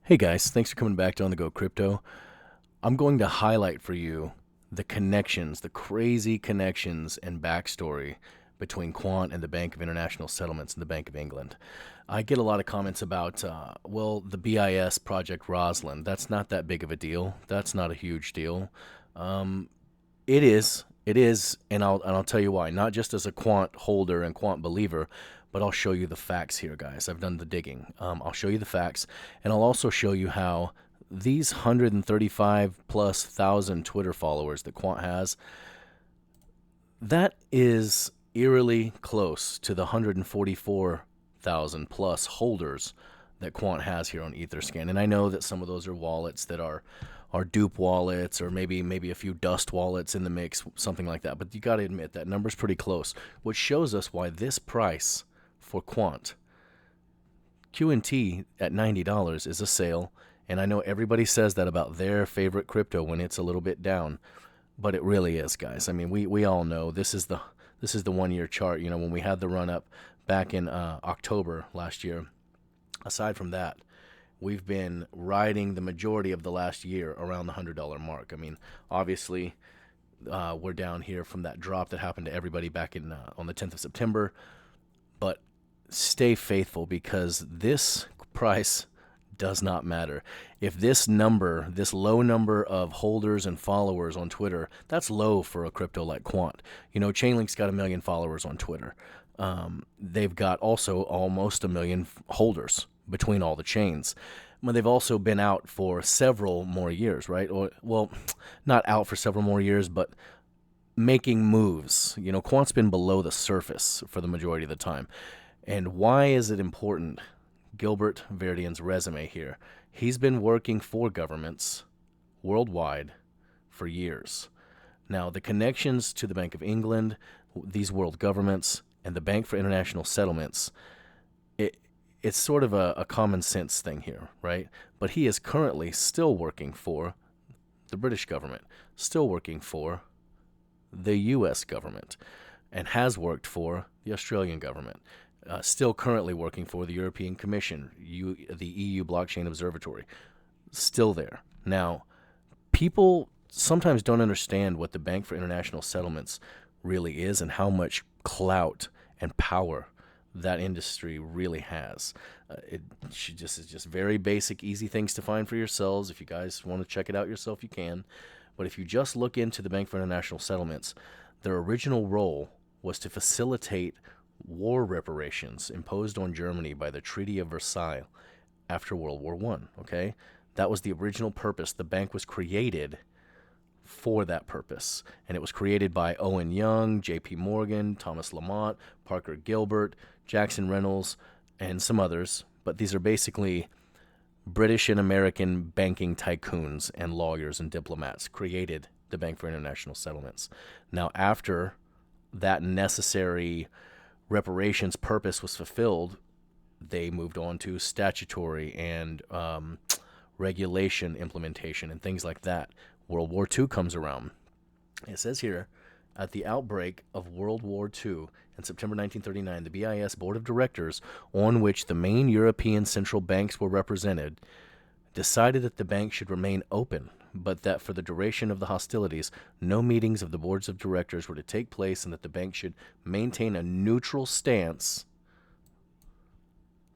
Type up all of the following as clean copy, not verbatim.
Hey guys, thanks for coming back to On the Go Crypto. I'm going to highlight for you the connections, the crazy connections and backstory between Quant and the Bank of International Settlements and the Bank of England. I get a lot of comments about, the BIS Project Roslyn. That's not that big of a deal. That's not a huge deal. Um, it is, and I'll tell you why. Not just as a Quant holder and Quant believer, but I'll show you the facts here, guys. I've done the digging. I'll show you the facts, and I'll also show you how these 135 plus thousand Twitter followers that Quant has, that is eerily close to the 144,000 plus holders that Quant has here on Etherscan. And I know that some of those are wallets that are dupe wallets, or maybe a few dust wallets in the mix, something like that. But you got to admit that number's pretty close, which shows us why this price for Quant QNT at $90 is a sale. And I know everybody says that about their favorite crypto when it's a little bit down, but it really is, guys. I mean, we all know this is the 1 year chart. You know, when we had the run up back in October last year. Aside from that, we've been riding the majority of the last year around the $100 mark. I mean, obviously, we're down here from that drop that happened to everybody back in on the 10th of September. But stay faithful, because this price does not matter. If this low number of holders and followers on Twitter, that's low for a crypto like Quant. You know, Chainlink's got 1 million followers on Twitter. They've got also almost 1 million holders between all the chains. But they've also been out for several more years, right? Or, well, not out for several more years, but making moves. You know, Quant's been below the surface for the majority of the time. And why is it important? Gilbert Verdian's resume here. He's been working for governments worldwide for years. Now, the connections to the Bank of England, these world governments, and the Bank for International Settlements, it's sort of a common sense thing here, right? But he is currently still working for the British government, still working for the U.S. government, and has worked for the Australian government. Still currently working for the European Commission, the EU Blockchain Observatory, still there. Now, people sometimes don't understand what the Bank for International Settlements really is and how much clout and power that industry really has. Is just very basic, easy things to find for yourselves. If you guys want to check it out yourself, you can. But if you just look into the Bank for International Settlements, their original role was to facilitate war reparations imposed on Germany by the Treaty of Versailles after World War I. Okay? That was the original purpose. The bank was created for that purpose. And it was created by Owen Young, J.P. Morgan, Thomas Lamont, Parker Gilbert, Jackson Reynolds, and some others. But these are basically British and American banking tycoons and lawyers and diplomats created the Bank for International Settlements. Now, after that necessary reparations purpose was fulfilled, they moved on to statutory and regulation implementation and things like that. World War II comes around. It says here, at the outbreak of World War II in September 1939, the BIS Board of Directors, on which the main European central banks were represented, decided that the bank should remain open, but that for the duration of the hostilities, no meetings of the boards of directors were to take place, and that the bank should maintain a neutral stance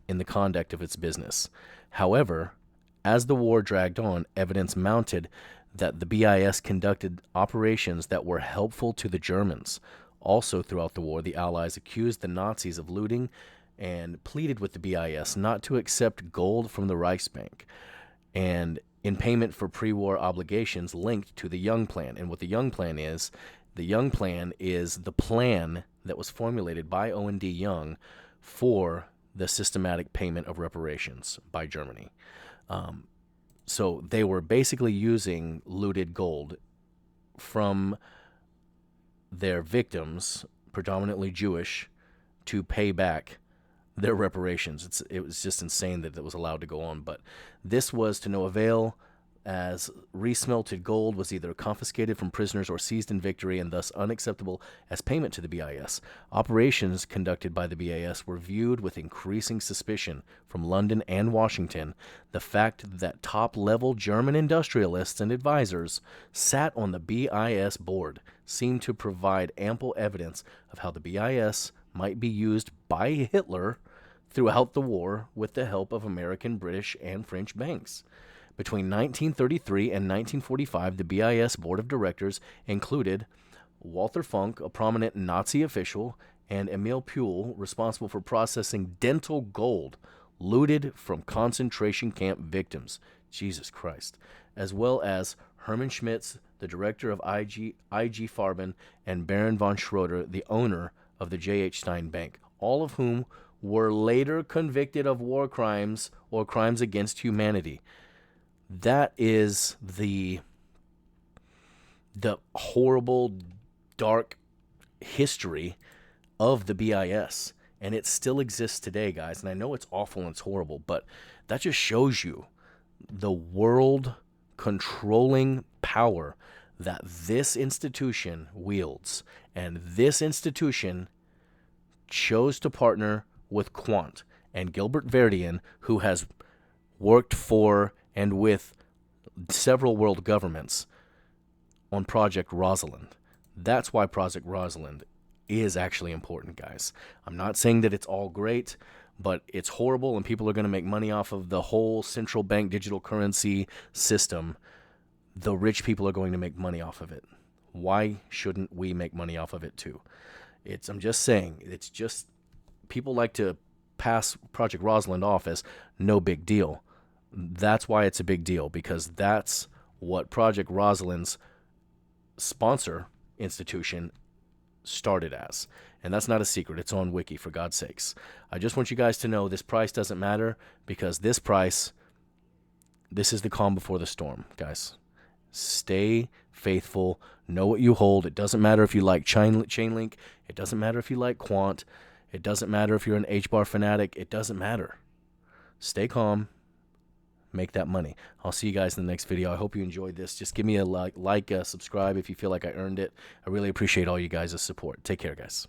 in the conduct of its business. However, as the war dragged on, evidence mounted that the BIS conducted operations that were helpful to the Germans. Also, throughout the war, the Allies accused the Nazis of looting and pleaded with the BIS not to accept gold from the Reichsbank, and in payment for pre-war obligations linked to the Young Plan. And what the Young Plan is the plan that was formulated by O&D Young for the systematic payment of reparations by Germany. So they were basically using looted gold from their victims, predominantly Jewish, to pay back their reparations. It was just insane that it was allowed to go on. But this was to no avail. as resmelted gold was either confiscated from prisoners or seized in victory and thus unacceptable as payment to the BIS. Operations conducted by the BIS were viewed with increasing suspicion from London and Washington. The fact that top-level German industrialists and advisors sat on the BIS board seemed to provide ample evidence of how the BIS might be used by Hitler throughout the war with the help of American, British, and French banks. Between 1933 and 1945, the BIS board of directors included Walther Funk, a prominent Nazi official, and Emil Puhl, responsible for processing dental gold looted from concentration camp victims. Jesus Christ. As well as Hermann Schmitz, the director of IG Farben, and Baron von Schroeder, the owner of the J.H. Stein Bank, all of whom were later convicted of war crimes or crimes against humanity. That is the horrible, dark history of the BIS. And it still exists today, guys. And I know it's awful and it's horrible, but that just shows you the world controlling power that this institution wields. And this institution chose to partner with Quant and Gilbert Verdian, who has worked for and with several world governments on Project Rosalind. That's why Project Rosalind is actually important, guys. I'm not saying that it's all great, but it's horrible and people are going to make money off of the whole central bank digital currency system. The rich people are going to make money off of it. Why shouldn't we make money off of it too? I'm just saying, it's just people like to pass Project Rosalind off as no big deal. That's why it's a big deal, because that's what Project Rosalind's sponsor institution started as. And that's not a secret. It's on Wiki, for God's sakes. I just want you guys to know this price doesn't matter, because this is the calm before the storm, guys. Stay faithful. Know what you hold. It doesn't matter if you like Chainlink. It doesn't matter if you like Quant. It doesn't matter if you're an hbar fanatic. It doesn't matter. Stay calm. Make that money. I'll see you guys in the next video. I hope you enjoyed this. Just give me a like, subscribe if you feel like I earned it. I really appreciate all you guys' support. Take care, guys.